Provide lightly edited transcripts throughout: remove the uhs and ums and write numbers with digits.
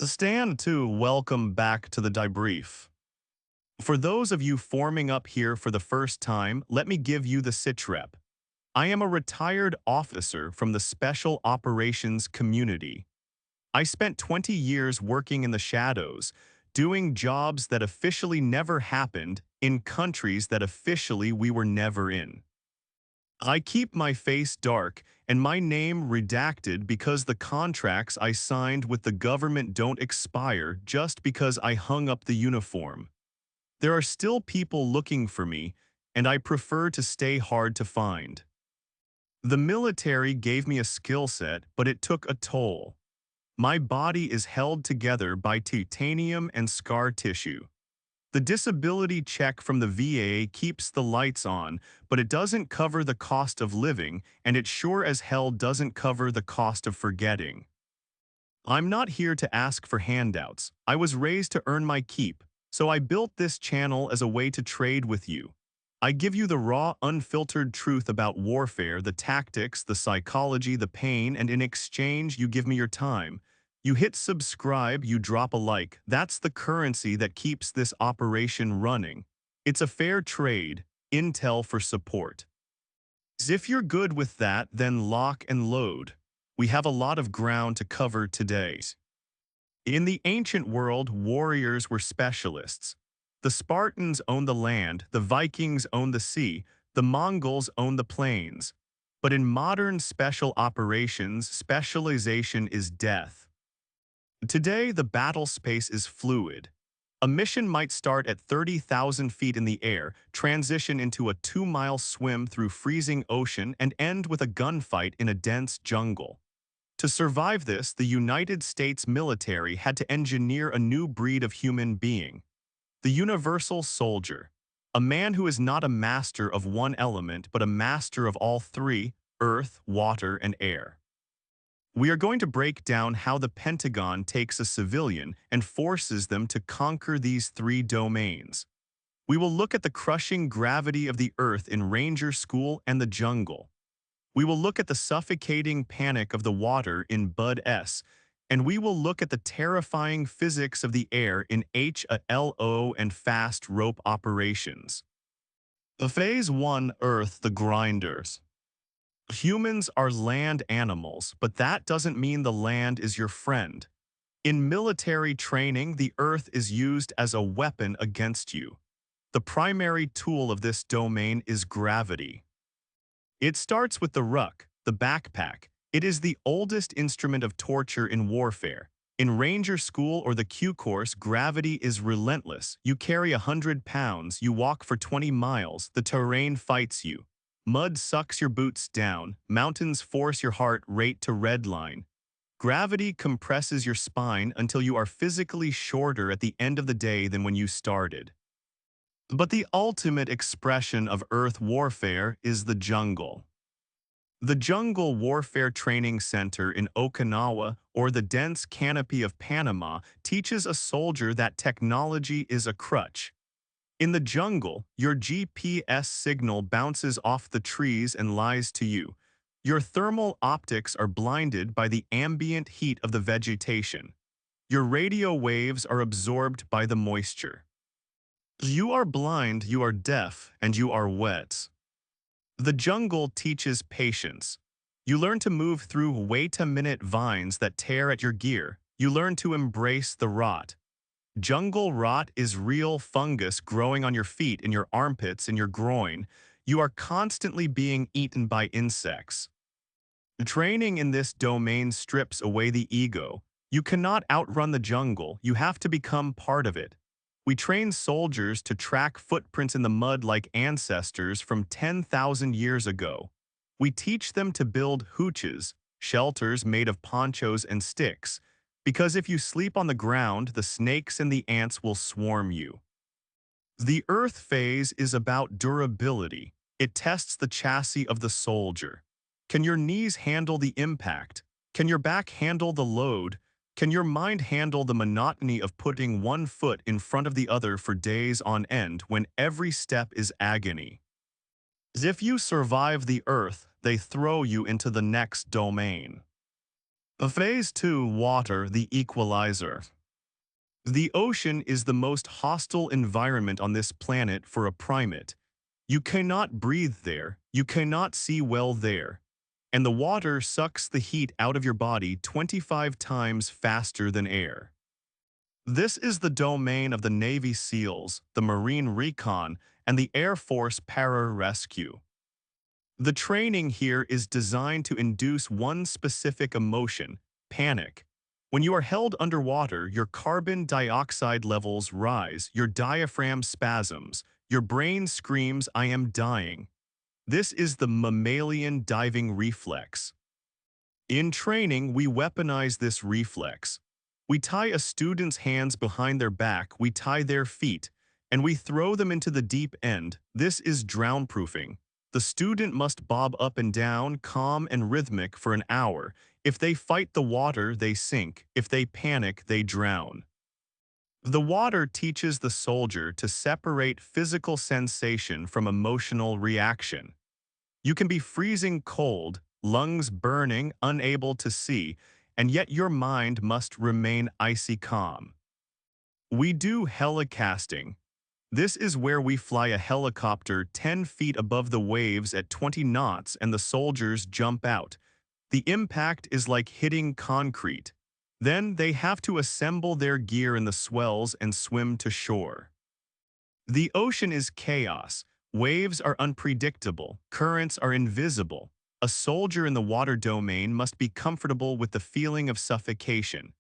Stan, too, welcome back to the debrief. For those of you forming up here for the first time, let me give you the sitrep. I am a retired officer from the Special Operations community. I spent 20 years working in the shadows, doing jobs that officially never happened in countries that officially we were never in. I keep my face dark and my name redacted because the contracts I signed with the government don't expire just because I hung up the uniform. There are still people looking for me, and I prefer to stay hard to find. The military gave me a skill set, but it took a toll. My body is held together by titanium and scar tissue. The disability check from the VA keeps the lights on, but it doesn't cover the cost of living, and it sure as hell doesn't cover the cost of forgetting. I'm not here to ask for handouts. I was raised to earn my keep, so I built this channel as a way to trade with you. I give you the raw, unfiltered truth about warfare, the tactics, the psychology, the pain, and in exchange, you give me your time. You hit subscribe, you drop a like. That's the currency that keeps this operation running. It's a fair trade, intel for support. If you're good with that, then lock and load. We have a lot of ground to cover today. In the ancient world, warriors were specialists. The Spartans owned the land, the Vikings owned the sea, the Mongols owned the plains. But in modern special operations, specialization is death. Today, the battle space is fluid. A mission might start at 30,000 feet in the air, transition into a 2-mile swim through freezing ocean, and end with a gunfight in a dense jungle. To survive this, the United States military had to engineer a new breed of human being, the universal soldier, a man who is not a master of one element but a master of all three: earth, water, and air. We are going to break down how the Pentagon takes a civilian and forces them to conquer these three domains. We will look at the crushing gravity of the earth in Ranger School and the jungle. We will look at the suffocating panic of the water in Bud S, and we will look at the terrifying physics of the air in HALO and fast rope operations. Phase 1: Earth, the grinders. Humans are land animals, but that doesn't mean the land is your friend. In military training, the earth is used as a weapon against you. The primary tool of this domain is gravity. It starts with the ruck, the backpack. It is the oldest instrument of torture in warfare. In Ranger School or the Q course, gravity is relentless. You carry 100 pounds, you walk for 20 miles, the terrain fights you. Mud sucks your boots down, mountains force your heart rate to redline. Gravity compresses your spine until you are physically shorter at the end of the day than when you started. But the ultimate expression of Earth warfare is the jungle. The Jungle Warfare Training Center in Okinawa, or the dense canopy of Panama, teaches a soldier that technology is a crutch. In the jungle, your GPS signal bounces off the trees and lies to you. Your thermal optics are blinded by the ambient heat of the vegetation. Your radio waves are absorbed by the moisture. You are blind, you are deaf, and you are wet. The jungle teaches patience. You learn to move through wait-a-minute vines that tear at your gear. You learn to embrace the rot. Jungle rot is real fungus growing on your feet, in your armpits, in your groin. You are constantly being eaten by insects. Training in this domain strips away the ego. You cannot outrun the jungle, you have to become part of it. We train soldiers to track footprints in the mud like ancestors from 10,000 years ago. We teach them to build hooches, shelters made of ponchos and sticks, because if you sleep on the ground, the snakes and the ants will swarm you. The Earth phase is about durability. It tests the chassis of the soldier. Can your knees handle the impact? Can your back handle the load? Can your mind handle the monotony of putting one foot in front of the other for days on end when every step is agony? If you survive the Earth, they throw you into the next domain. Phase 2, water, the equalizer. The ocean is the most hostile environment on this planet for a primate. You cannot breathe there, you cannot see well there, and the water sucks the heat out of your body 25 times faster than air. This is the domain of the Navy SEALs, the Marine Recon, and the Air Force Pararescue. The training here is designed to induce one specific emotion, panic. When you are held underwater, your carbon dioxide levels rise, your diaphragm spasms, your brain screams, "I am dying." This is the mammalian diving reflex. In training, we weaponize this reflex. We tie a student's hands behind their back, we tie their feet, and we throw them into the deep end. This is drownproofing. The student must bob up and down, calm and rhythmic for an hour. If they fight the water, they sink. If they panic, they drown. The water teaches the soldier to separate physical sensation from emotional reaction. You can be freezing cold, lungs burning, unable to see, and yet your mind must remain icy calm. We do helicasting. This is where we fly a helicopter 10 feet above the waves at 20 knots and the soldiers jump out. The impact is like hitting concrete. Then they have to assemble their gear in the swells and swim to shore. The ocean is chaos. Waves are unpredictable. Currents are invisible. A soldier in the water domain must be comfortable with the feeling of suffocation.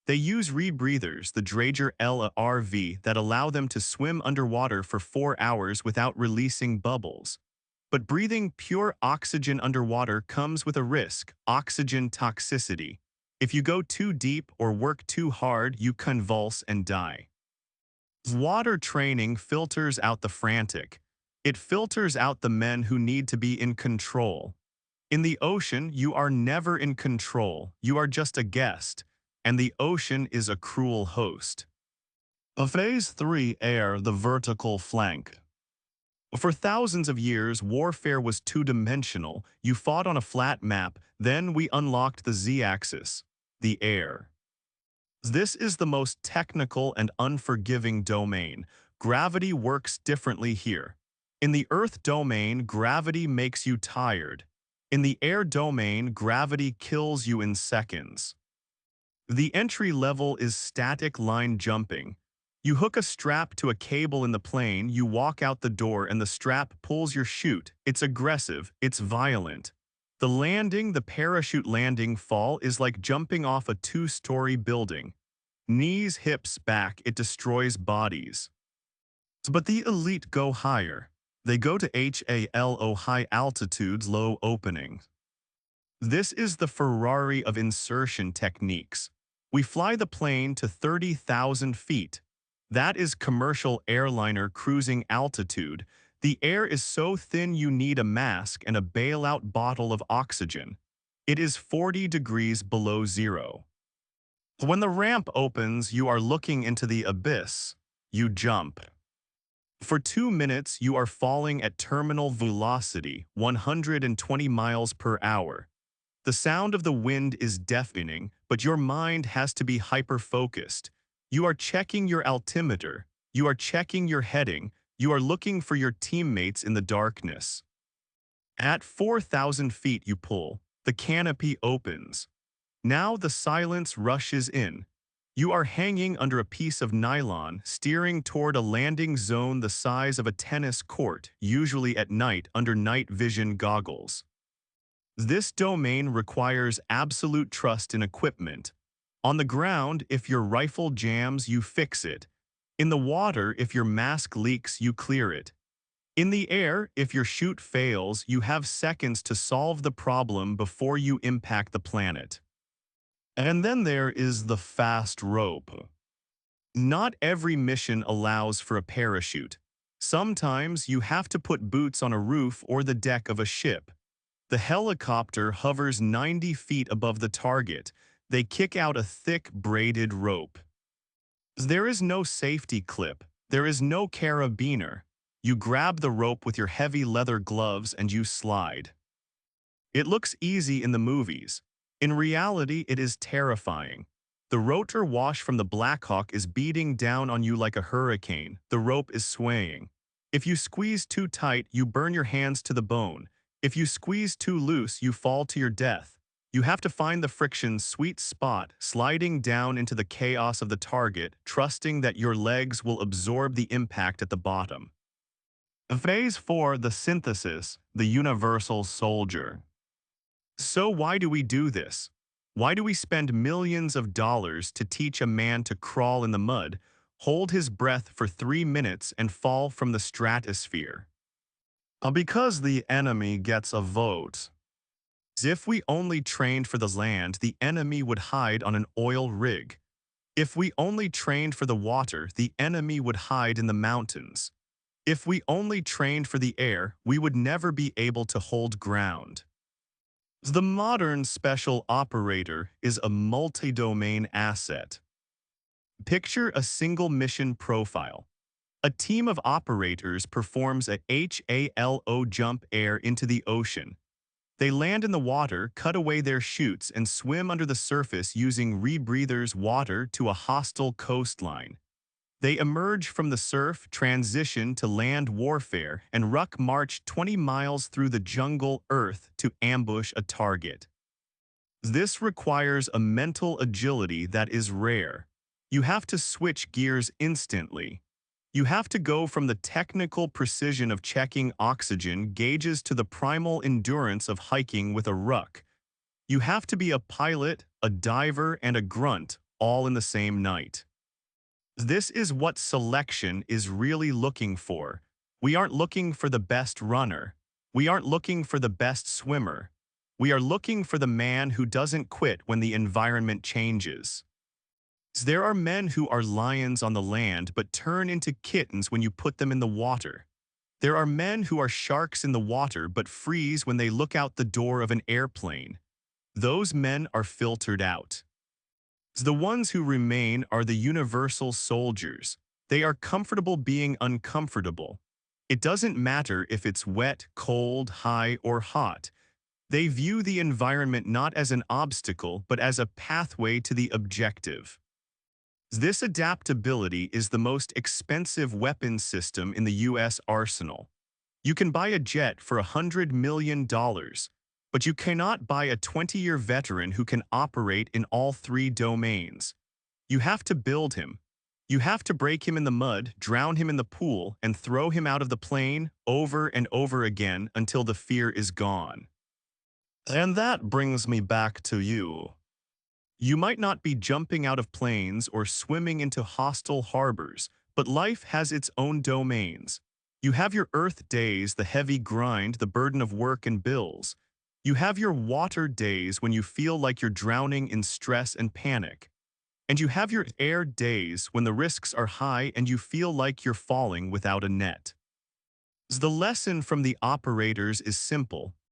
They use rebreathers, the Drager LRV, that allow them to swim underwater for 4 hours without releasing bubbles. But breathing pure oxygen underwater comes with a risk, oxygen toxicity. If you go too deep or work too hard, you convulse and die. Water training filters out the frantic. It filters out the men who need to be in control. In the ocean, you are never in control. You are just a guest. And the ocean is a cruel host. Phase 3, air, the vertical flank. For thousands of years, warfare was two-dimensional. You fought on a flat map, then we unlocked the z-axis, the air. This is the most technical and unforgiving domain. Gravity works differently here. In the Earth domain, gravity makes you tired. In the air domain, gravity kills you in seconds. The entry level is static line jumping. You hook a strap to a cable in the plane, you walk out the door and the strap pulls your chute. It's aggressive, it's violent. The landing, the parachute landing fall is like jumping off a 2-story building. Knees, hips, back, it destroys bodies. But the elite go higher. They go to HALO, high altitudes, low openings. This is the Ferrari of insertion techniques. We fly the plane to 30,000 feet. That is commercial airliner cruising altitude. The air is so thin you need a mask and a bailout bottle of oxygen. It is 40 degrees below zero. When the ramp opens, you are looking into the abyss. You jump. For 2 minutes, you are falling at terminal velocity, 120 miles per hour. The sound of the wind is deafening, but your mind has to be hyper-focused. You are checking your altimeter, you are checking your heading, you are looking for your teammates in the darkness. At 4,000 feet you pull, the canopy opens. Now the silence rushes in. You are hanging under a piece of nylon, steering toward a landing zone the size of a tennis court, usually at night under night vision goggles. This domain requires absolute trust in equipment. On the ground, if your rifle jams, you fix it. In the water, if your mask leaks, you clear it. In the air, if your chute fails, you have seconds to solve the problem before you impact the planet. And then there is the fast rope. Not every mission allows for a parachute. Sometimes you have to put boots on a roof or the deck of a ship. The helicopter hovers 90 feet above the target. They kick out a thick braided rope. There is no safety clip. There is no carabiner. You grab the rope with your heavy leather gloves and you slide. It looks easy in the movies. In reality, it is terrifying. The rotor wash from the Blackhawk is beating down on you like a hurricane. The rope is swaying. If you squeeze too tight, you burn your hands to the bone. If you squeeze too loose, you fall to your death. You have to find the friction's sweet spot, sliding down into the chaos of the target, trusting that your legs will absorb the impact at the bottom. Phase 4, the synthesis, the universal soldier. So why do we do this? Why do we spend millions of dollars to teach a man to crawl in the mud, hold his breath for 3 minutes, and fall from the stratosphere? Because the enemy gets a vote. If we only trained for the land, the enemy would hide on an oil rig. If we only trained for the water, the enemy would hide in the mountains. If we only trained for the air, we would never be able to hold ground. The modern special operator is a multi-domain asset. Picture a single mission profile. A team of operators performs a HALO jump air into the ocean. They land in the water, cut away their chutes, and swim under the surface using rebreathers water to a hostile coastline. They emerge from the surf, transition to land warfare, and ruck march 20 miles through the jungle earth to ambush a target. This requires a mental agility that is rare. You have to switch gears instantly. You have to go from the technical precision of checking oxygen gauges to the primal endurance of hiking with a ruck. You have to be a pilot, a diver, and a grunt all in the same night. This is what selection is really looking for. We aren't looking for the best runner. We aren't looking for the best swimmer. We are looking for the man who doesn't quit when the environment changes. There are men who are lions on the land but turn into kittens when you put them in the water. There are men who are sharks in the water but freeze when they look out the door of an airplane. Those men are filtered out. The ones who remain are the universal soldiers. They are comfortable being uncomfortable. It doesn't matter if it's wet, cold, high, or hot. They view the environment not as an obstacle but as a pathway to the objective. This adaptability is the most expensive weapons system in the U.S. arsenal. You can buy a jet for $100 million, but you cannot buy a 20-year veteran who can operate in all three domains. You have to build him. You have to break him in the mud, drown him in the pool, and throw him out of the plane over and over again until the fear is gone. And that brings me back to you. You might not be jumping out of planes or swimming into hostile harbors, but life has its own domains. You have your earth days, the heavy grind, the burden of work and bills. You have your water days when you feel like you're drowning in stress and panic. And you have your air days when the risks are high and you feel like you're falling without a net. The lesson from the operators is simple.